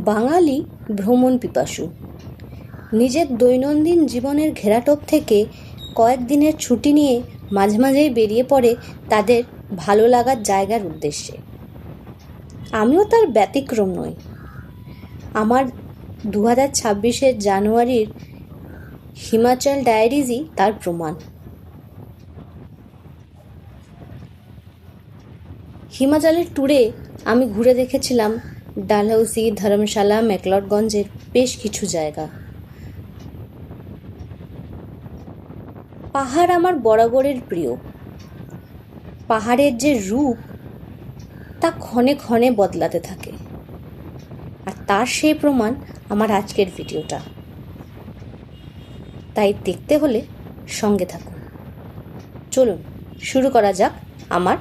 বাঙালি ভ্রমণ পিপাসু। নিজের দৈনন্দিন জীবনের ঘেরাটোপ থেকে কয়েকদিনের ছুটি নিয়ে মাঝে মাঝেই বেরিয়ে পড়ে তাদের ভালো লাগার জায়গার উদ্দেশ্যে। আমিও তার ব্যতিক্রম নই। আমার 2026-এর জানুয়ারির হিমাচল ডায়েরিজই তার প্রমাণ। হিমাচলের ট্যুরে আমি ঘুরে দেখেছিলাম ডালহৌসি, ধর্মশালা, ম্যাকলডগঞ্জের বেশ কিছু জায়গা। পাহাড় আমার বরাবরের প্রিয়। পাহাড়ের যে রূপ তা ক্ষণে ক্ষণে বদলাতে থাকে, আর তার সেই প্রমাণ আমার আজকের ভিডিওটা। তাই দেখতে হলে সঙ্গে থাকুন। চলুন শুরু করা যাক আমার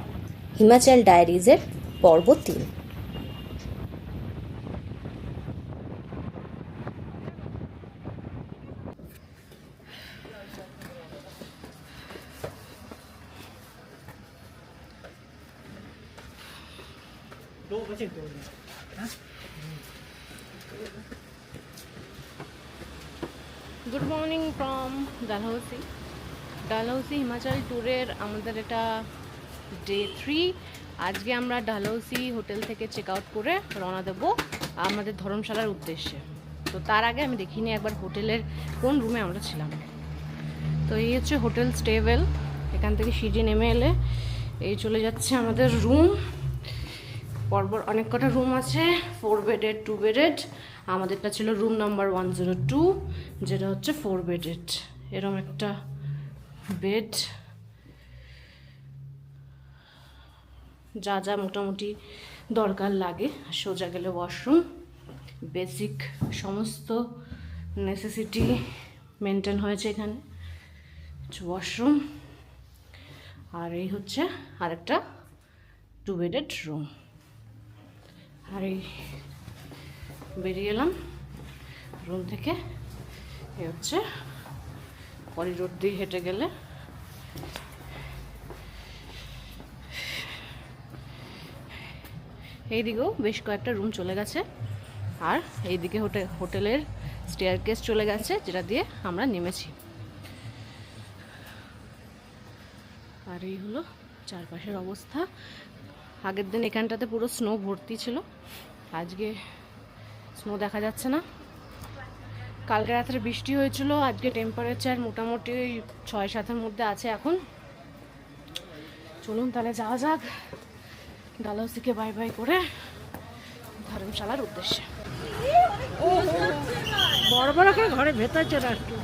হিমাচল ডায়েরিজের পর্ব 3। Good morning from Dalhousie Himachal ট্যুরের আমাদের এটা ডে 3। আজকে আমরা ডালহৌসি হোটেল থেকে চেক আউট করে রওনা দেবো আমাদের ধর্মশালার উদ্দেশ্যে। তো তার আগে আমি দেখিনি একবার হোটেলের কোন রুমে আমরা ছিলাম। তো এই হচ্ছে হোটেল স্টেওয়েল। এখান থেকে সিঁড়ি নেমে এলে এই চলে যাচ্ছে আমাদের রুম। পরপর অনেক কটা রুম আছে, 4 বেডেড 2 বেডেড। আমাদেরটা ছিল রুম নাম্বার 102, যেটা হচ্ছে 4 বেডেড। এরকম একটা বেড, যা যা মোটামুটি দরকার লাগে। সোজা গেলে ওয়াশরুম, বেসিক সমস্ত নেসেসিটি মেনটেন হয়েছে এখানে। ওয়াশরুম, আর এই হচ্ছে আরেকটা 2 বেডেড রুম। আর এই বেরিয়ে এলাম রুম থেকে। এ হচ্ছে করিডোর দিয়ে হেঁটে গেলে এইদিকেও বেশ কয়েকটা রুম চলে গেছে, আর এইদিকে হোটেলের স্টেয়ারকেস চলে গেছে, যেটা দিয়ে আমরা নেমেছি। আর এই হলো চারপাশের অবস্থা। আগের দিন এখানটাতে পুরো স্নো ভর্তি ছিল, আজকে স্নো দেখা যাচ্ছে না। কালকে রাত্রে বৃষ্টি হয়েছিল, আজকে টেম্পারেচার মোটামুটি 6-7-এর মধ্যে আছে এখন। চলুন তাহলে যাওয়া যাক ডালহৌসিকে বাই বাই করে ধর্মশালার উদ্দেশ্যে। বড় বড় করে ঘরের ভেতর চলে একটু।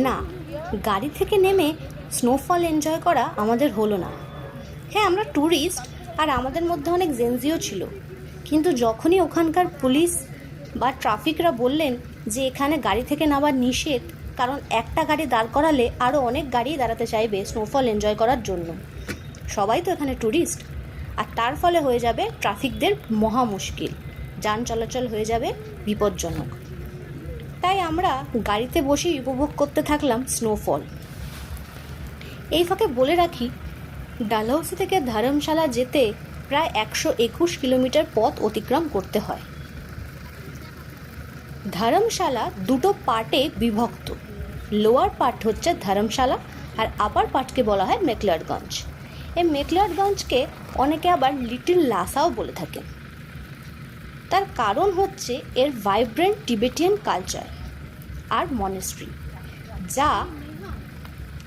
না, গাড়ি থেকে নেমে স্নোফল এনজয় করা আমাদের হলো না। হ্যাঁ, আমরা ট্যুরিস্ট আর আমাদের মধ্যে অনেক জেনজিও ছিল, কিন্তু যখনই ওখানকার পুলিশ বা ট্রাফিকরা বললেন যে এখানে গাড়ি থেকে নামার নিষেধ, কারণ একটা গাড়ি দাঁড় করালে আরও অনেক গাড়ি দাঁড়াতে চাইবে স্নোফল এনজয় করার জন্য। সবাই তো এখানে ট্যুরিস্ট, আর তার ফলে হয়ে যাবে ট্রাফিকদের মহা মুশকিল, যান চলাচল হয়ে যাবে বিপজ্জনক। তাই আমরা গাড়িতে বসেই উপভোগ করতে থাকলাম স্নোফল। এই ফাঁকে বলে রাখি, ডালহৌসি থেকে ধর্মশালা যেতে প্রায় 121 কিলোমিটার পথ অতিক্রম করতে হয়। ধর্মশালা দুটো পার্টে বিভক্ত। লোয়ার পার্ট হচ্ছে ধর্মশালা, আর আপার পার্টকে বলা হয় ম্যাকলডগঞ্জ। এই ম্যাকলডগঞ্জকে অনেকে আবার লিটল লাসাও বলে থাকেন। তার কারণ হচ্ছে এর ভাইব্রেন্ট টিবেটিয়ান কালচার আর মনেস্ট্রি, যা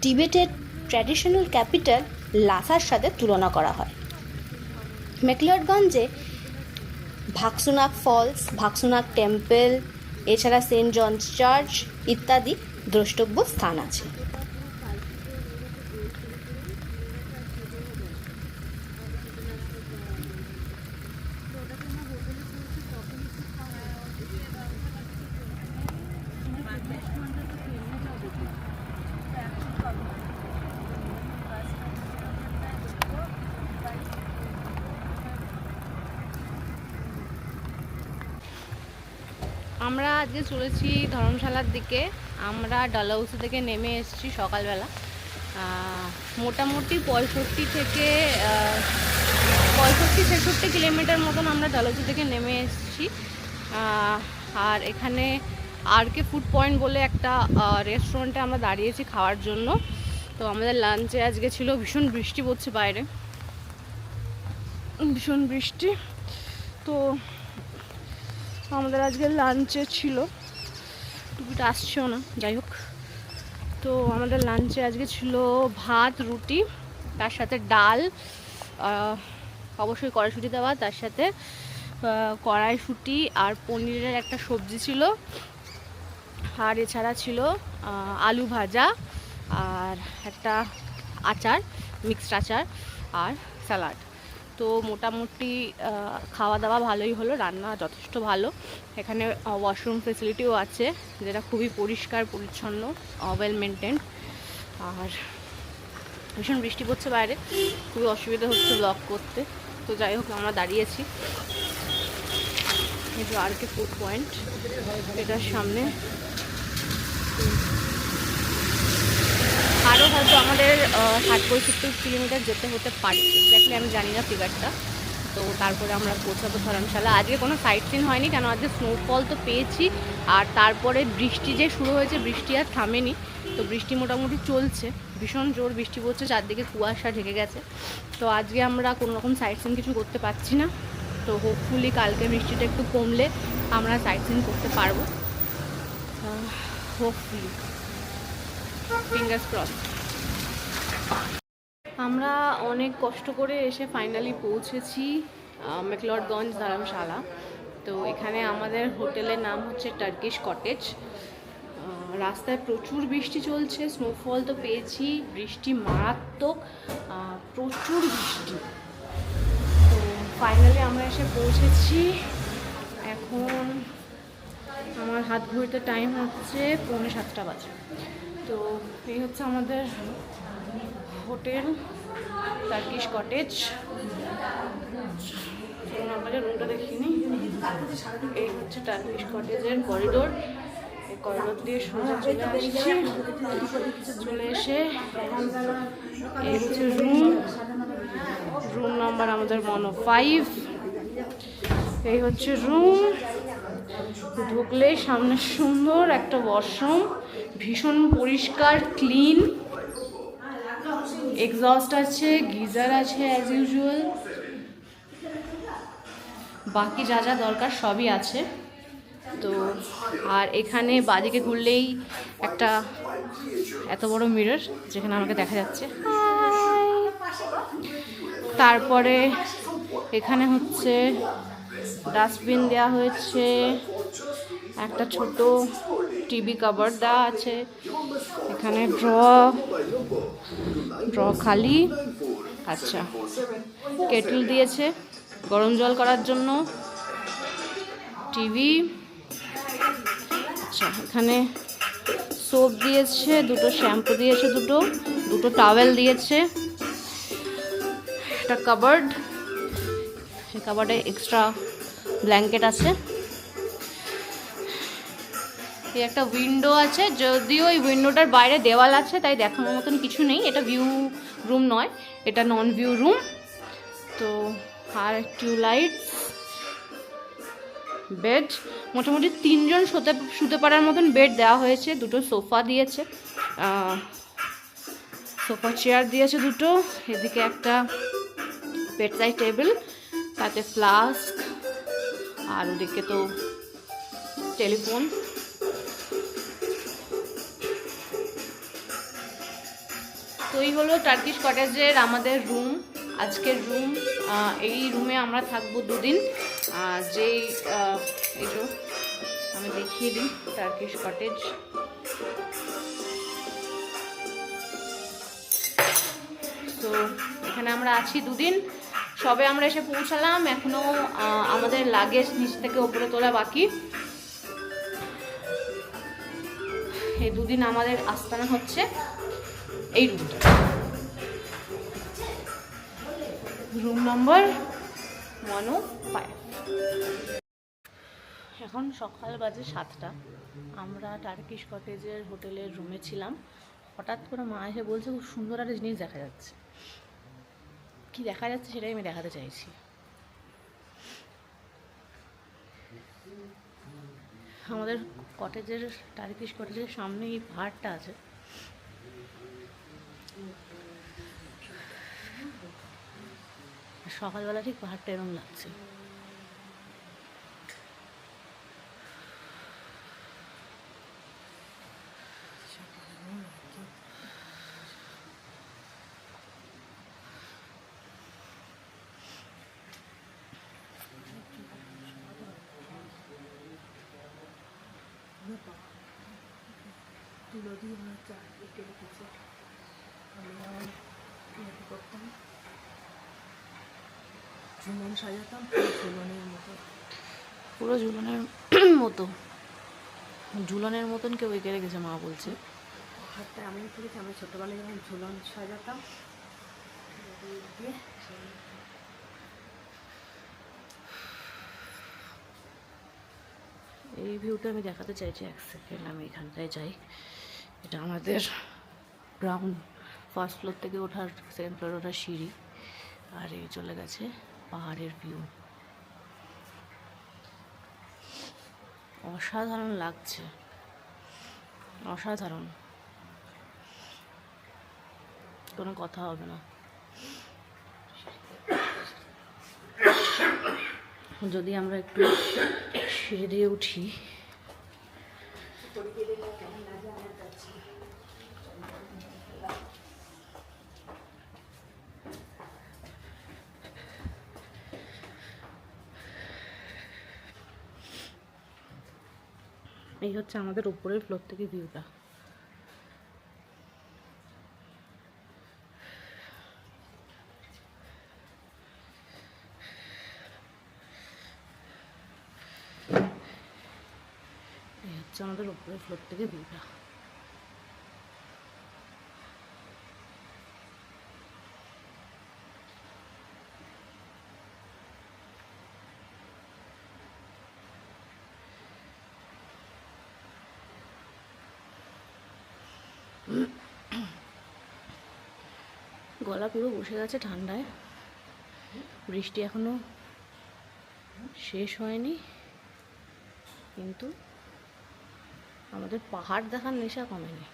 টিবেটের ট্র্যাডিশনাল ক্যাপিটাল লাসার সাথে তুলনা করা হয়। ম্যাকলডগঞ্জে ভাক্সুনাগ ফলস, ভাক্সুনাগ টেম্পল, এছাড়া সেন্ট জনস চার্চ ইত্যাদি দ্রষ্টব্য স্থান আছে। আমরা আজকে চলেছি ধর্মশালার দিকে। আমরা ডালহৌসি থেকে নেমে এসেছি সকালবেলা। মোটামুটি 65-66 কিলোমিটার মতন আমরা ডালহৌসি থেকে নেমে এসেছি। আর এখানে আরকে ফুড পয়েন্ট বলে একটা রেস্টুরেন্টে আমরা দাঁড়িয়েছি খাওয়ার জন্য। তো আমাদের লাঞ্চে আজকে ছিল, ভীষণ বৃষ্টি পড়ছে বাইরে, ভীষণ বৃষ্টি। তো আমাদের আজকে লাঞ্চে ছিল, টুপিটা আসছেও না, যাই হোক। তো আমাদের লাঞ্চে আজকে ছিল ভাত, রুটি, তার সাথে ডাল, অবশ্যই কড়াইশুঁটি দেওয়া, তার সাথে কড়াইশুঁটি আর পনিরের একটা সবজি ছিল, আর এছাড়া ছিল আলু ভাজা আর একটা আচার, মিক্সড আচার আর স্যালাড। তো মোটামুটি খাওয়া দাওয়া ভালোই হলো, রান্না যথেষ্ট ভালো। এখানে ওয়াশরুম ফেসিলিটিও আছে, যেটা খুবই পরিষ্কার পরিচ্ছন্ন, ওয়েল মেনটেন্ড। আর ভীষণ বৃষ্টি পড়ছে বাইরে, খুবই অসুবিধা হচ্ছে ব্লগ করতে। তো যাই হোক, আমরা দাঁড়িয়েছি এই যে আরকে ফুড পয়েন্ট, এটার সামনে। আরও হয়তো আমাদের 60-65 কিলোমিটার যেতে হতে পারে, এক্স্যাক্টলি আমি জানি না ফিগারটা। তো তারপরে আমরা পৌঁছাবো ধর্মশালা। আজকে কোনো সাইট সিন হয়নি, কেন আজকে স্নোফল তো পেয়েছি, আর তারপরে বৃষ্টি যে শুরু হয়েছে, বৃষ্টি আর থামেনি। তো বৃষ্টি মোটামুটি চলছে, ভীষণ জোর বৃষ্টি পড়ছে, চারদিকে কুয়াশা ঢেকে গেছে। তো আজকে আমরা কোনো রকম সাইট সিন কিছু করতে পারছি না। তো হোপফুলি কালকে বৃষ্টিটা একটু কমলে আমরা সাইট সিন করতে পারবো, হোপফুলি, ফিঙ্গার্স ক্রস। আমরা অনেক কষ্ট করে এসে ফাইনালি পৌঁছেছি ম্যাকলডগঞ্জ ধর্মশালা। তো এখানে আমাদের হোটেলের নাম হচ্ছে টার্কিশ কটেজ। রাস্তায় প্রচুর বৃষ্টি চলছে, স্নোফল তো পেয়েছি, বৃষ্টি মারাত্মক, প্রচুর বৃষ্টি। তো ফাইনালি আমরা এসে পৌঁছেছি। এখন আমার হাত ঘড়িতে টাইম হচ্ছে 6:45 বাজে। তো এই হচ্ছে আমাদের হোটেল টার্কিশ কটেজ। আমাদের রুমটা দেখিনি। এই হচ্ছে টার্কিশ কটেজের করিডোর। এই করিডোর দিয়ে সোজা চলে আসছি, চলে এসে এই হচ্ছে রুম নাম্বার আমাদের 105। এই হচ্ছে রুম। ঢুকলে সামনে সুন্দর একটা ওয়াশরুম, ভীষণ পরিষ্কার, ক্লিন, এক্সস্ট আছে, গিজার আছে অ্যাজ ইউজুয়াল, বাকি যা যা দরকার সবই আছে। তো আর এখানে বাদিকে ঘুরলেই একটা এত বড় মিরর, যেখানে আমাকে দেখা যাচ্ছে। তারপরে এখানে হচ্ছে ডাস্টবিন দেওয়া হয়েছে, একটা ছোট টিভি কভার দেওয়া আছে, এখানে ড্র খালি। আচ্ছা, কেটল দিয়েছে গরম জল করার জন্য, টিভি। আচ্ছা, এখানে সোপ দিয়েছে, দুটো শ্যাম্পু দিয়েছে, দুটো টাওয়েল দিয়েছে, একটা কাবার্ড, এই কাবার্ডে এক্সট্রা ব্ল্যাঙ্কেট আছে। এই একটা উইন্ডো আছে, যদিও এই উইন্ডোটার বাইরে দেওয়াল আছে, তাই দেখানোর মতন কিছু নেই। এটা ভিউ রুম নয়, এটা নন ভিউ রুম। তো আর টিউবলাইটস, বেড, মোটামুটি 3 জন শুতে পারার মতন বেড দেওয়া হয়েছে, দুটো সোফা দিয়েছে, সোফা চেয়ার দিয়েছে দুটো, এদিকে একটা বেডসাইড টেবিল, তাতে ফ্লাস্ক, আর ওদিকে তো টেলিফোন। তো এই হলো টার্কিশ কটেজের আমাদের রুম। আজকের রুম, এই রুমে আমরা থাকবো 2 দিন। যেই এই যে আমি দেখিয়ে দিই, টার্কিশ কটেজ। তো এখানে আমরা আছি 2 দিন, সবে আমরা এসে পৌঁছালাম, এখনো আমাদের লাগেজ নিচ থেকে ওপরে তোলা বাকি। এই 2 দিন আমাদের আস্তানা হচ্ছে এই রুমটা, রুম নম্বর 105। এখন সকাল বাজে 7টা। আমরা টার্কিশ কটেজের হোটেলের রুমে ছিলাম, হঠাৎ করে মা এসে বলছে খুব সুন্দর একটা জিনিস দেখা যাচ্ছে। কি দেখা যাচ্ছে সেটাই আমি দেখাতে চাইছি। আমাদের কটেজের, টার্কিশ কটেজের সামনে এই পাহাড়টা আছে। সকালবেলা ঠিক পাহাড়টা এরকম লাগছে। তুলো দিয়ে আমরা চারদিকে রেখেছে। আমি আমার ইয়ে করতাম, ঝুলন সাজাতাম ঝুলনের মতো, পুরো ঝুলনের মতো, ঝুলনের মতন কেউ এঁকে রেখেছে মা বলছে। হাতটা এমন করেছে, আমরা ছোটোবেলায় যখন ঝুলন সাজাতাম দিয়ে এই ভিউটা আমি দেখাতে চাইছি, এক সেকেন্ড আমি এখানটায় যাই। এটা আমাদের গ্রাউন্ড, ফার্স্ট ফ্লোর থেকে ওঠার, সেকেন্ড ফ্লোর ওঠার সিঁড়ি, আর এই চলে গেছে পাহাড়ের ভিউ। অসাধারণ লাগছে, অসাধারণ, কোনো কথা হবে না। যদি আমরা একটু সিঁড়ি দিয়ে উঠি, এই হচ্ছে আমাদের উপরের ফ্লোর থেকে ভিউটা। এই হচ্ছে আমাদের উপরের ফ্লোর থেকে ভিউটা। গলা পুরো বসে গেছে ঠান্ডায়, বৃষ্টি এখনো শেষ হয়নি, কিন্তু আমাদের পাহাড় দেখার নেশা কমেনি।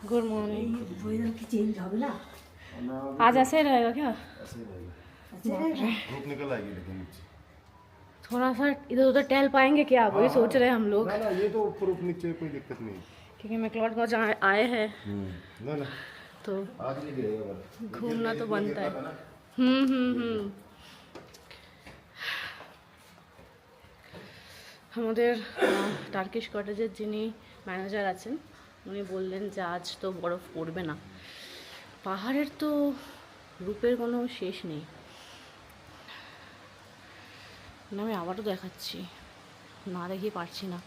Good morning. ওয়েদার কি চেঞ্জ হবে না? आज ऐसे ही रहेगा क्या? ऐसे ही रहेगा। धूप निकल आएगी लेकिन नीचे। थोड़ा सा इधर उधर टहल पाएंगे क्या? वही सोच रहे हैं हम लोग, ना ना ये तो ऊपर नीचे कोई दिक्कत नहीं। क्योंकि मैक्लोडगंज आए हैं ना ना तो आज नहीं गिरेगा बस। घूमना तो बनता है। আমাদের টার্কিশ কটেজের যিনি ম্যানেজার আছেন উনি বললেন যে আজ তো বরফ পড়বে না। পাহাড়ের তো রূপের কোনো শেষ নেই। আমি আবারও দেখাচ্ছি, না দেখিয়ে পারছি না।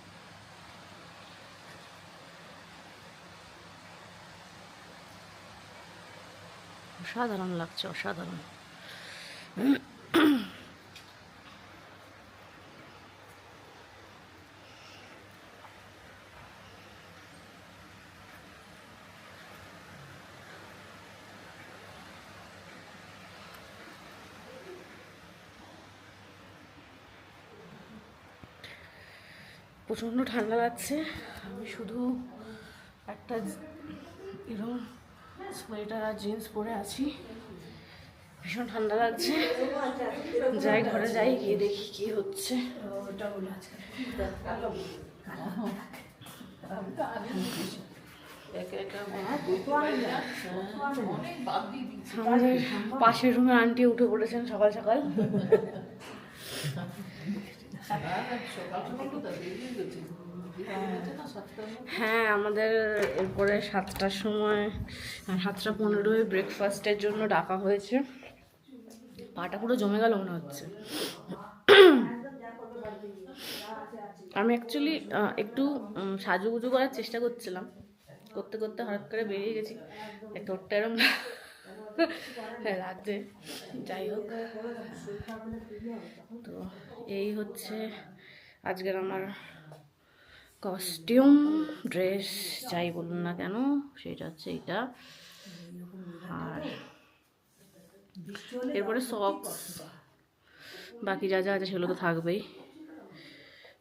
অসাধারণ লাগছে, অসাধারণ। প্রচণ্ড ঠান্ডা লাগছে। আমি শুধু একটা এরকম সোয়েটার আর জিন্স পরে আছি, ভীষণ ঠান্ডা লাগছে। যাই ঘরে যাই, গিয়ে দেখি কি হচ্ছে। আমাদের পাশের রুমে আন্টি উঠে পড়েছেন সকাল সকাল। হ্যাঁ, আমাদের এরপরে 7টার সময় 7:15 ব্রেকফাস্টের জন্য ডাকা হয়েছে। পাটা পুরো জমে গেল মনে হচ্ছে। আমি অ্যাকচুয়ালি একটু সাজুগুজু করার চেষ্টা করছিলাম, করতে করতে হঠাৎ করে বেরিয়ে গেছি। ঠোঁটটা এরম লাগছে। যাই হোক, তো এই হচ্ছে আজকের আমার কস্টিউম, ড্রেস যাই বলুন না কেন, সেটা হচ্ছে এইটা। আর এরপরে সক্স, বাকি যা যা আছে সেগুলো তো থাকবেই,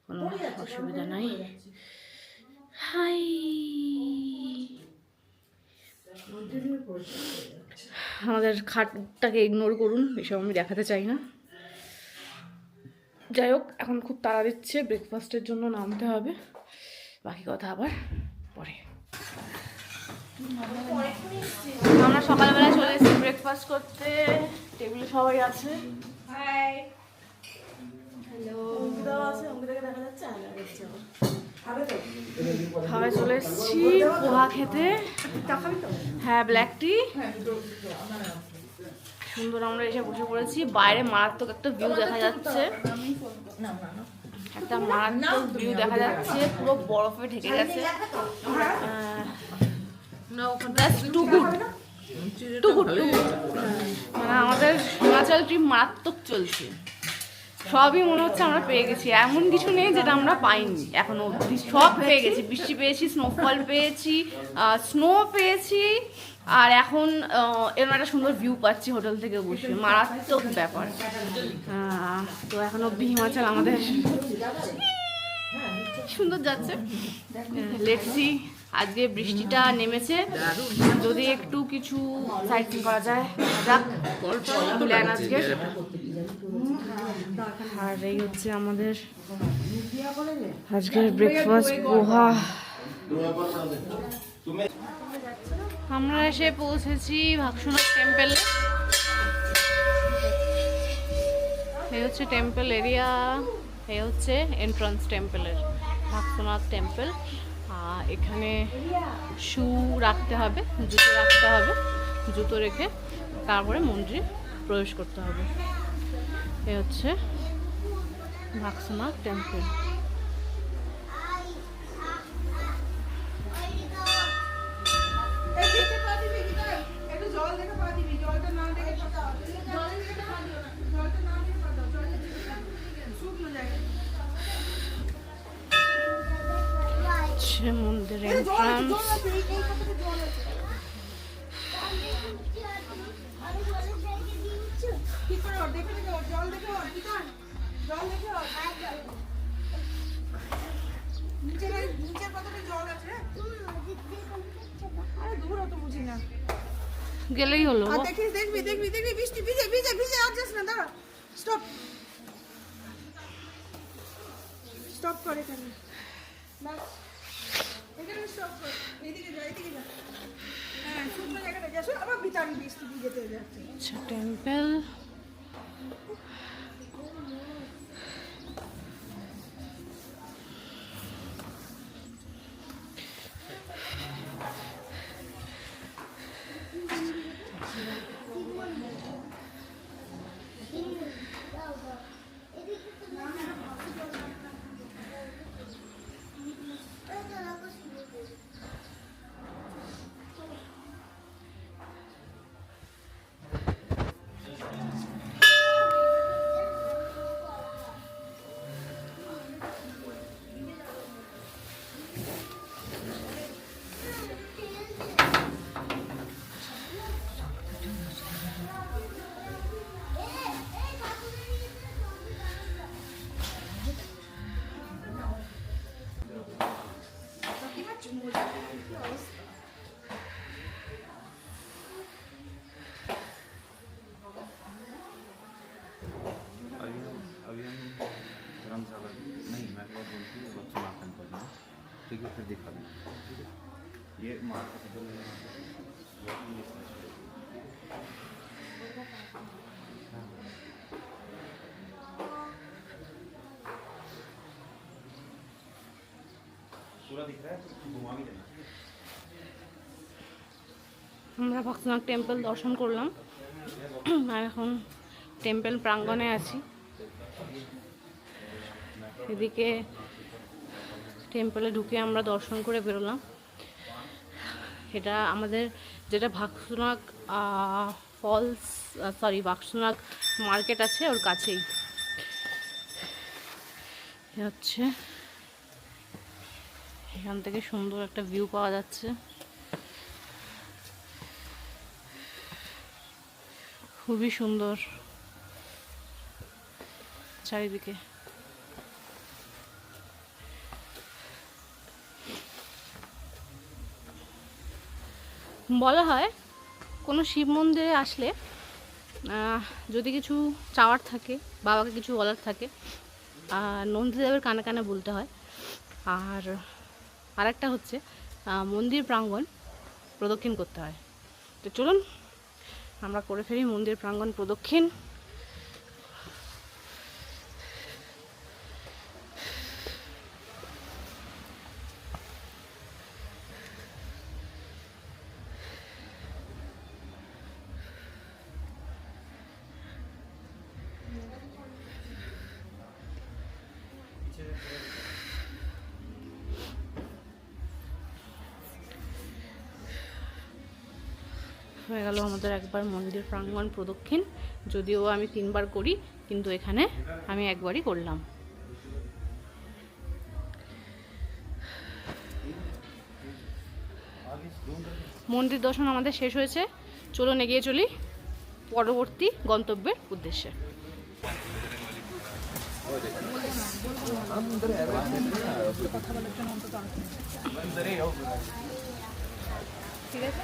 কোনো অসুবিধা নাই। হাই, আমাদের খাটটাকে ইগনোর করুন, এসব আমি দেখাতে চাই না। যাই হোক, এখন খুব তাড়া দিচ্ছে, ব্রেকফাস্টের জন্য নামতে হবে। বাকি কথা আবার পরে। আমরা সকালবেলা চলে এসেছি ব্রেকফাস্ট করতে, টেবিলে সবাই আছে। হাই, হ্যালো, অঙ্কিতাও আছে, অঙ্কিতাকে দেখা যাচ্ছে। খাওয়ায় চলে এসেছি পোহা খেতে। হ্যাঁ, ব্ল্যাক টি সুন্দর। আমরা এসে বসে পড়েছি, বাইরে মারাত্মক একটা ভিউ দেখা যাচ্ছে, একটা মারাত্মক ভিউ দেখা যাচ্ছে, পুরো বরফে ঢেকে গেছে। মানে আমাদের হিমাচল ট্রিপ মারাত্মক চলছে, সবই মনে হচ্ছে আমরা পেয়ে গেছি, এমন কিছু নেই যেটা আমরা পাইনি এখনো অবধি। সব পেয়ে গেছি, বৃষ্টি পেয়েছি, স্নোফল পেয়েছি, স্নো পেয়েছি, আর এখন এরকম একটা সুন্দর ভিউ পাচ্ছি হোটেল থেকে বসে, মারাত্মক ব্যাপার। তো এখন অবধি হিমাচল আমাদের সুন্দর যাচ্ছে। লেটস সি, আজকে বৃষ্টিটা নেমেছে, যদি একটু কিছু সাইড সিন করা যায় যাক, প্ল্যান আজকে। আর এই হচ্ছে আমাদের আজকের ব্রেকফাস্ট, পোহা। আমরা এসে পৌঁছেছি ভাগসোনাথ টেম্পল। এই হচ্ছে টেম্পল এরিয়া, এই হচ্ছে এন্ট্রান্স টেম্পলের, ভাগসোনাথ টেম্পল। এখানে শু রাখতে হবে, জুতো রাখতে হবে, জুতো রেখে তারপরে মন্দিরে প্রবেশ করতে হবে। এই হচ্ছে ভাগসোনাথ টেম্পল। মন্দির এন্ট্রান্স। গেলেই হলো। দেখবি দেখবি দেখবি, বৃষ্টি ভিজে ভিজে ভিজে আর যাস না, দাঁড়া, স্টপ স্টপ করে কেন, বাস এখানে স্টপ কর, এদিকে যা, এদিকে যা। হ্যাঁ, শুকনো জায়গাটা যাস, আবার ভিতরে বৃষ্টি ভিজেতে যাচ্ছে। আচ্ছা, টেম্পল। ठीक है, फिर दिखा दें। ये मार्केट इधर नहीं है। पूरा दिख रहा है, घुमा भी देना। আমরা ভক্তনাথ টেম্পল দর্শন করলাম আর এখন টেম্পল প্রাঙ্গণে আছি। এদিকে টেম্পলে ঢুকে আমরা দর্শন করে বেরোলাম। এটা আমাদের যেটা ভাগসুনাগ ফলস ভাগসুনাগ মার্কেট আছে ওর কাছেই হচ্ছে। এখান থেকে সুন্দর একটা ভিউ পাওয়া যাচ্ছে। খুবই সুন্দর চারিদিকে। বলা হয় কোনো শিব মন্দিরে আসলে যদি কিছু চাওয়ার থাকে, বাবাকে কিছু বলার থাকে, নন্দীদেবের কানে কানে বলতে হয়। আর আরেকটা হচ্ছে মন্দির প্রাঙ্গণ প্রদক্ষিণ করতে হয়। তো চলুন আমরা করে ফেলি মন্দির প্রাঙ্গণ প্রদক্ষিণ। হয়ে গেল আমাদের একবার মন্দির প্রাঙ্গণ প্রদক্ষিণ। যদিও আমি 3 বার করি, কিন্তু এখানে আমি একবারই করলাম। মন্দির দর্শন আমাদের শেষ হয়েছে। চলুন এগিয়ে চলি পরবর্তী গন্তব্যের উদ্দেশ্যে। ঠিক আছে,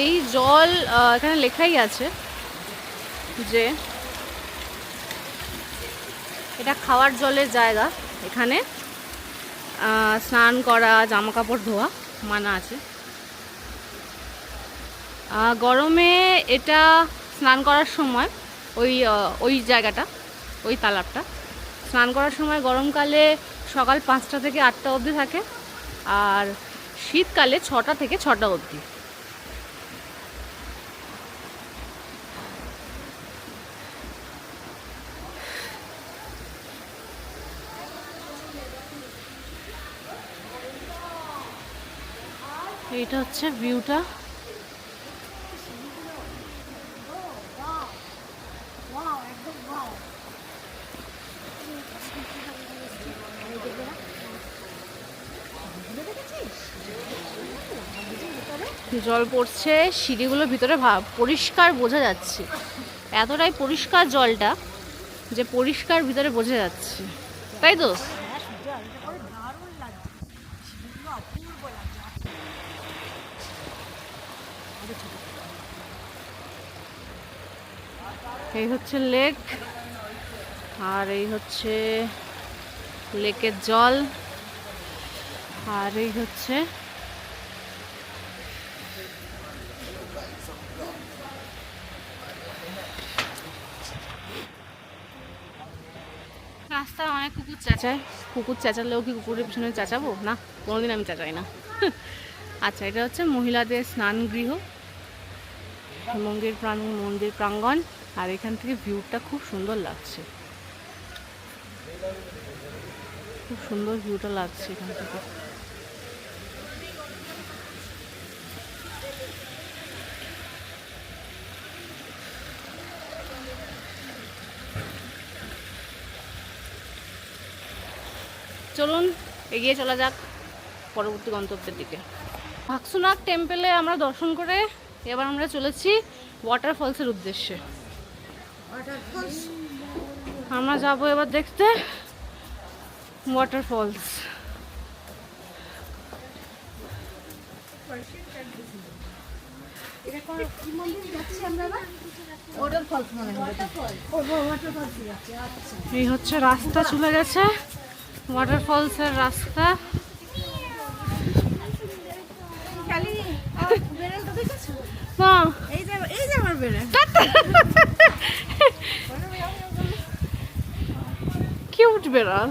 এই জল এখানে লেখাই আছে যে এটা খাওয়ার জলের জায়গা। এখানে স্নান করা, জামা কাপড় ধোয়া মানা আছে। গরমে এটা স্নান করার সময় ওই জায়গাটা, ওই তালাবটা স্নান করার সময় গরমকালে সকাল 5টা থেকে 8টা অবধি থাকে, আর শীতকালে 6টা থেকে 6টা অবধি। এইটা হচ্ছে ভিউটা। জল পড়ছে, সিঁড়িগুলোর ভিতরে পরিষ্কার বোঝা যাচ্ছে। এতটাই পরিষ্কার জলটা যে পরিষ্কার ভিতরে বোঝা যাচ্ছে, তাই তো? এই হচ্ছে লেক, আর এই হচ্ছে লেকের জল, আর এই হচ্ছে রাস্তায় অনেক কুকুর চেঁচায়। কুকুর চেঁচালেও কি কুকুরের পিছনে চেঁচাবো? না, কোনোদিন আমি চেঁচাই না। আচ্ছা, এটা হচ্ছে মহিলাদের স্নান গৃহ, মন্দির প্রাঙ্গণ। আর এখান থেকে ভিউটা খুব সুন্দর লাগছে, খুব সুন্দর ভিউটা লাগছে এখান থেকে। চলুন এগিয়ে চলা যাক পরবর্তী গন্তব্যের দিকে। ভাক্সুনাথ টেম্পলে আমরা দর্শন করে এবার আমরা চলেছি ওয়াটারফলসের উদ্দেশ্যে। আমরা যাব এবার দেখতে ওয়াটারফলস। এই হচ্ছে রাস্তা, চলে গেছে ওয়াটারফলসের রাস্তা। না এই যে আমার বেড়ে কিউট বেড়াল।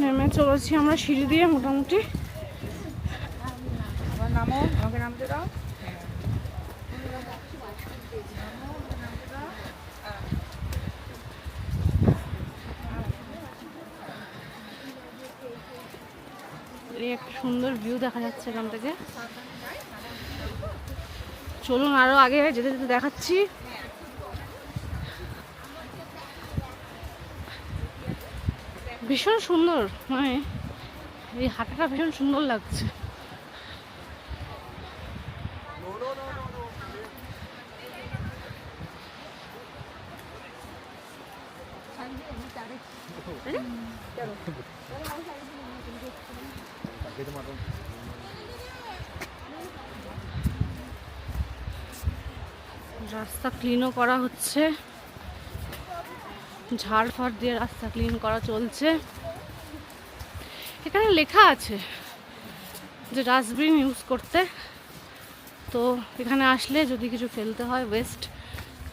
নেমে চলেছি আমরা সিঁড়ি দিয়ে মোটামুটি। নামো, আমাকে নামতে দাও। এই একটা সুন্দর ভিউ দেখা যাচ্ছে এখান থেকে। চলুন আরো আগে যেতে যেতে দেখাচ্ছি। ভীষণ সুন্দর, মানে এই হাঁটাটা ভীষণ সুন্দর লাগছে। রাস্তা ক্লিনও করা হচ্ছে, ঝাড় ফাড় দিয়ে রাস্তা ক্লিন করা চলছে। এখানে লেখা আছে যে ডাস্টবিন ইউজ করতে, তো এখানে আসলে যদি কিছু ফেলতে হয় ওয়েস্ট,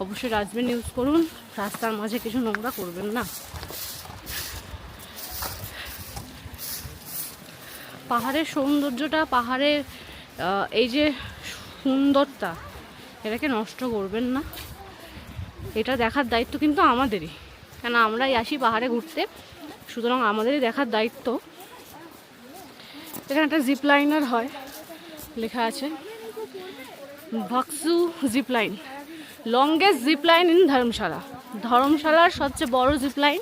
অবশ্যই ডাস্টবিন ইউজ করুন, রাস্তার মাঝে কিছু নোংরা করবেন না। পাহাড়ের সৌন্দর্যটা, পাহাড়ের এই যে সুন্দরতা, এটাকে নষ্ট করবেন না। এটা দেখার দায়িত্ব কিন্তু আমাদেরই, কেন আমরাই আসি পাহাড়ে ঘুরতে, সুতরাং আমাদেরই দেখার দায়িত্ব। এখানে একটা জিপ লাইনার হয়, লেখা আছে Bhagsu zip line, longest zip line in Dharamshala. ধর্মশালার সবচেয়ে বড় zip line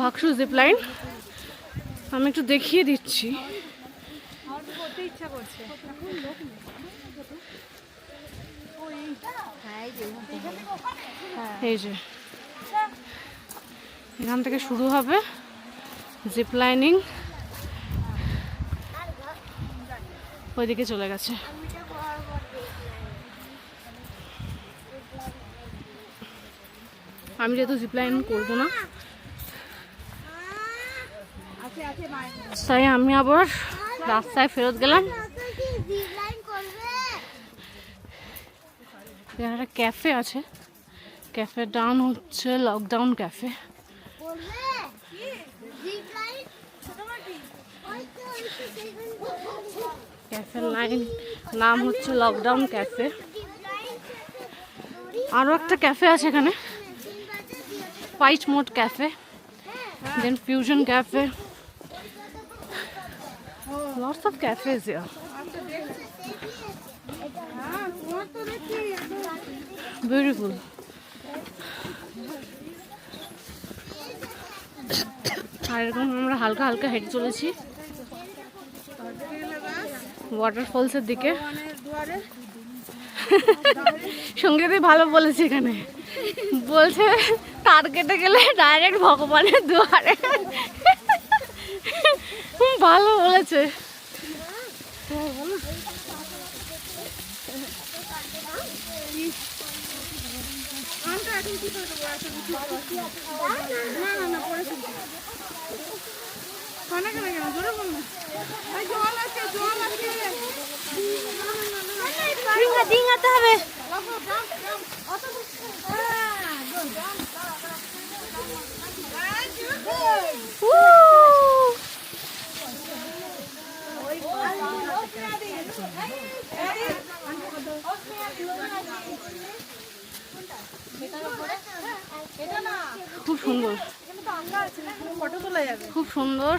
Bhagsu zip line. আমি একটু দেখিয়ে দিচ্ছি। এই যে এখান থেকে শুরু হবে জিপ লাইনিং, ওইদিকে চলে গেছে। আমি যেহেতু জিপ লাইন করবো না, তাই আমি আবার রাস্তায় ফেরত গেলাম। এখানে একটা ক্যাফে আছে, ক্যাফের নাম হচ্ছে লকডাউন ক্যাফে। ক্যাফের নাম হচ্ছে লকডাউন ক্যাফে। আরও একটা ক্যাফে আছে এখানে, White Mode cafe, then fusion cafe, lots of cafes here. Beautiful. আর এরকম আমরা হালকা হালকা হেঁটে চলেছি ওয়াটারফলসের দিকে। সঙ্গীত ভালো বলেছে, এখানে বলছে তার কেটে গেলে ডাইরেক্ট ভগবানের দুয়ারে। ভালো বলেছে। ডিঙাতে হবে। খুব সুন্দর। ফটো তোলা যাবে। খুব সুন্দর।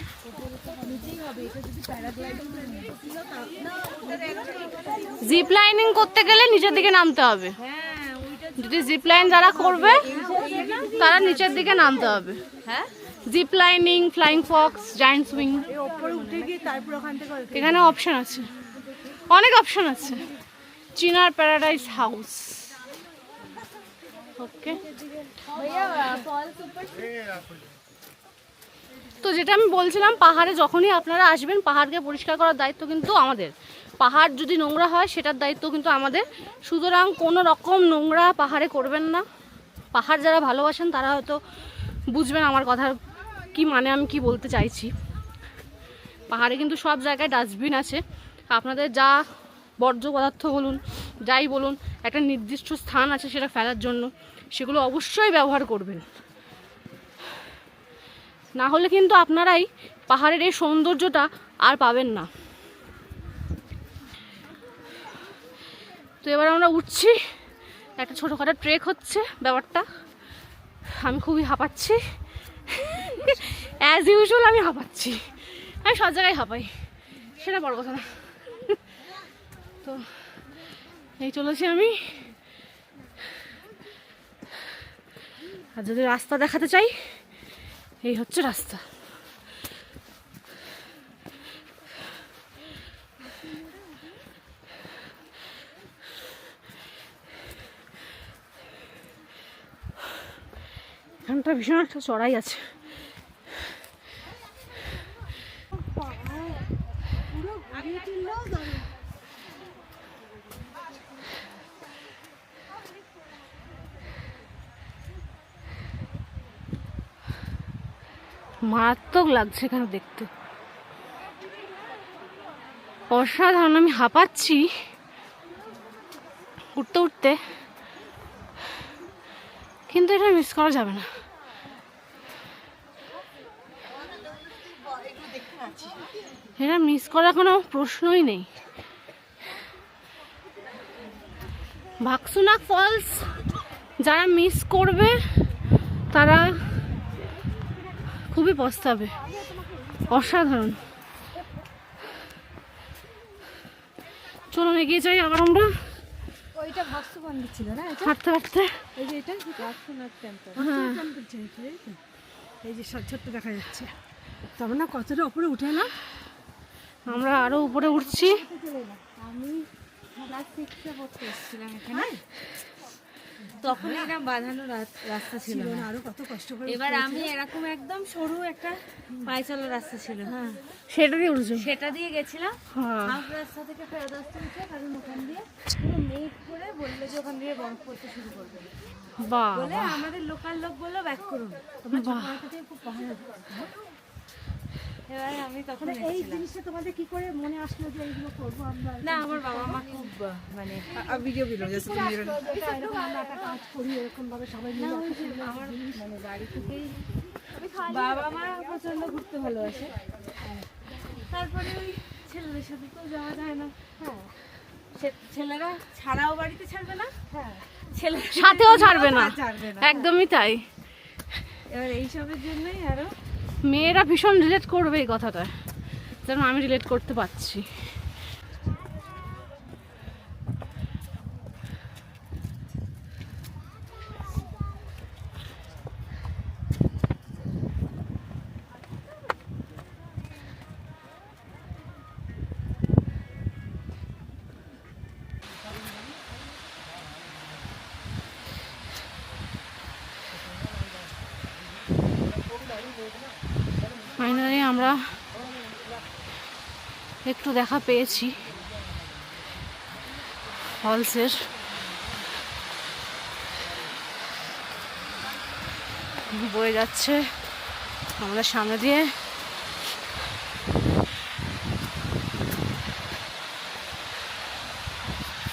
জিপ লাইনিং করতে গেলে নিচের দিকে নামতে হবে। যদি জিপ লাইন যারা করবে তারা নিচের দিকে নামতে হবে। হ্যাঁ, zip lining, flying fox, giant swing, ওপরে উঠে গিয়ে তারপর ওখান থেকে এখানে অপশন আছে, অনেক অপশন আছে। চিনার প্যারাডাইস হাউস। ওকে, তো যেটা আমি বলছিলাম, পাহাড়ে যখনই আপনারা আসবেন পাহাড়কে পরিষ্কার করার দায়িত্ব কিন্তু আমাদের। পাহাড় যদি নোংরা হয় সেটার দায়িত্ব কিন্তু আমাদের। সুতরাং কোনো রকম নোংরা পাহাড়ে করবেন না। পাহাড় যারা ভালোবাসেন তারা হয়তো বুঝবেন আমার কথার কি মানে, আমি কি বলতে চাইছি। পাহাড়ে কিন্তু সব জায়গায় ডাস্টবিন আছে। আপনাদের যা বর্জ্য পদার্থ বলুন, যাই বলুন, একটা নির্দিষ্ট স্থান আছে সেটা ফেলার জন্য, সেগুলো অবশ্যই ব্যবহার করবেন। না হলে কিন্তু আপনারাই পাহাড়ের এই সৌন্দর্যটা আর পাবেন না। তো এবার আমরা উঠছি, একটা ছোটোখাটো ট্রেক হচ্ছে ব্যাপারটা। আমি খুবই হাঁপাচ্ছি, অ্যাজ ইউজুয়াল আমি হাঁপাচ্ছি। আমি সব জায়গায় হাঁপাই, সেটা বড় কথা না। তো এই চলেছি আমি। আর যদি রাস্তা দেখাতে চাই, এই হচ্ছে রাস্তা। এখানটা ভীষণ একটা চড়াই আছে। মারাত্মক লাগছে এখানে দেখতে, অসাধারণ। আমি হাঁপাচ্ছি উঠতে উঠতে, কিন্তু এটা মিস করা যাবে না। এটা মিস করার কোনো প্রশ্নই নেই। ভাগসুনাক ফলস যারা মিস করবে তারা খুবই পস্তাবে। অসাধারণ। চলুন এগিয়ে যাই আবার আমরা। ওইটা ভাগসু মন্দির ছিল না, হাঁটতে হাঁটতে। এই যে এটা ভাগসুনাথ টেম্পল। এই যে ছোট্ট দেখা যাচ্ছে, তবে না কতটা উপরে উঠে না। আমরা আরো উপরে উঠছি। আমি ক্লাস 6-এ পড়তে এসেছিলাম এখানে, তখন এটা বাঁধানো রাস্তা ছিল না। আরো কত কষ্ট করে এবার আমি এরকম একদম সরু একটা পায়ে চলার রাস্তা ছিল, হ্যাঁ সেটা দিয়ে উঠছো? সেটা দিয়ে গেছিলাম। হ্যাঁ। হাফ রাস্তা থেকে ফেরত আসতে হচ্ছে, কারণ ওখান দিয়ে পুরো মেঘ করে বললো যে ওখান দিয়ে বরফ পড়তে শুরু করবে বাহ, বলে আমাদের লোকাল লোক বললো ব্যাক করুন। বাহ। এবার আমি তখন এই এসেছিলাম। জিনিসটা তোমাদের কি করে মনে আসলো যে এইগুলো করবো আমরা? না, আমার বাবা মা খুব মানে ভিডিও একটা কাজ করি এরকম ভাবে সবাই মিলে আমার মানে বাড়ি থেকেই বাবা মা প্রচন্ড ঘুরতে ভালোবাসে। তারপরে ওই ছেলেদের সাথে তো যাওয়া যায় না। হ্যাঁ, ছেলেরা ছাড়াও বাড়িতে ছাড়বে না, হ্যাঁ ছেলের সাথেও ছাড়বে না, ছাড়বে না। একদমই তাই। এবার এইসবের জন্যই আরো মেয়েরা ভীষণ রিলেট করবে এই কথাটা, যেন আমি রিলেট করতে পারছি। ফাইনালি আমরা একটু দেখা পেয়েছি ফলসের। বয়ে যাচ্ছে আমাদের সামনে দিয়ে।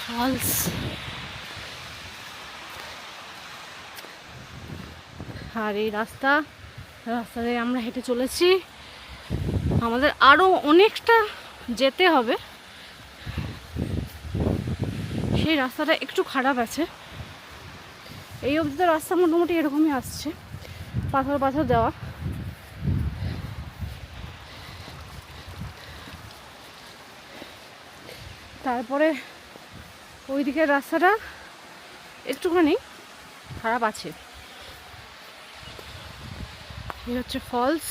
ফলস, আর এই রাস্তা দিয়ে আমরা হেঁটে চলেছি। আমাদের আরও অনেকটা যেতে হবে, সেই রাস্তাটা একটু খারাপ আছে। এই অবধি তো রাস্তা মোটামুটি এরকমই আসছে, পাথর পাথর দেওয়া। তারপরে ওই দিকের রাস্তাটা একটুখানি খারাপ আছে। এই হচ্ছে ফলস,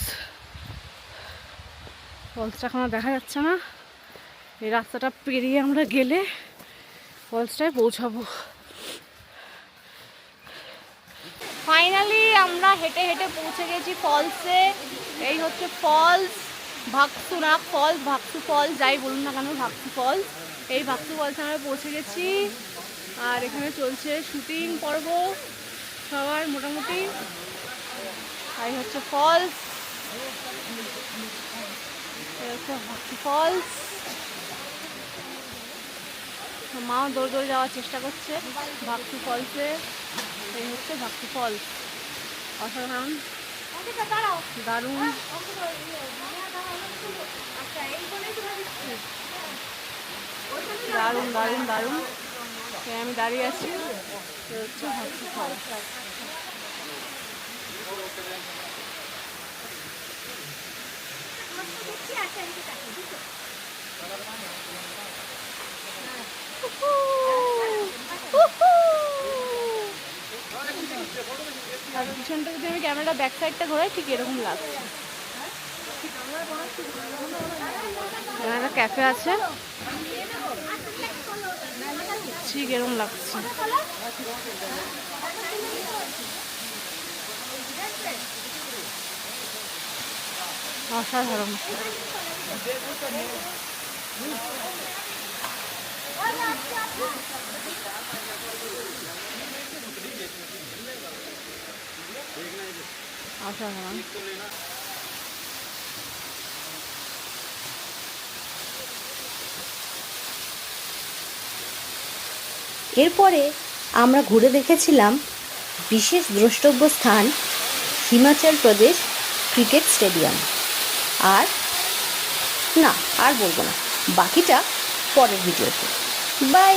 ফলসটা এখনো দেখা যাচ্ছে না। এই রাস্তাটা পেরিয়ে আমরা গেলে ফলসটায় পৌঁছাবো। ফাইনালি আমরা হেঁটে হেঁটে পৌঁছে গেছি ফলসে। এই হচ্ছে ফলস, ভাগসুনাক ফলস, ভাগসু ফলস, যাই বলুন না কেন, ভাগসু ফলস। এই ভাগসু ফলসে আমরা পৌঁছে গেছি। আর এখানে চলছে শুটিং পর্ব সবার মোটামুটি। এই হচ্ছে ফলস, এই হচ্ছে ভাগসু ফলস। মাও দৌড় দৌড়ে যাওয়ার চেষ্টা করছে ভাগসু ফলসে। এই হচ্ছে ভাগসু ফলস, অসাধারণ, দারুণ। দারুণ দারুণ দারুণ। আমি দাঁড়িয়ে আছি, হচ্ছে ভাগসু ফলস। আর পিছনটা যদি আমি ক্যামেরাটা ব্যাক সাইডটা ঘোরাই ঠিক এরকম লাগছে। এখানে একটা ক্যাফে আছে, ঠিক এরকম লাগছে। অসাধারণ। অসাধারণ। এরপরে আমরা ঘুরে দেখেছিলাম বিশেষ দ্রষ্টব্য স্থান হিমাচল প্রদেশ ক্রিকেট স্টেডিয়াম। আর না, আর বলবো না, বাকিটা পরের ভিডিওতে। বাই।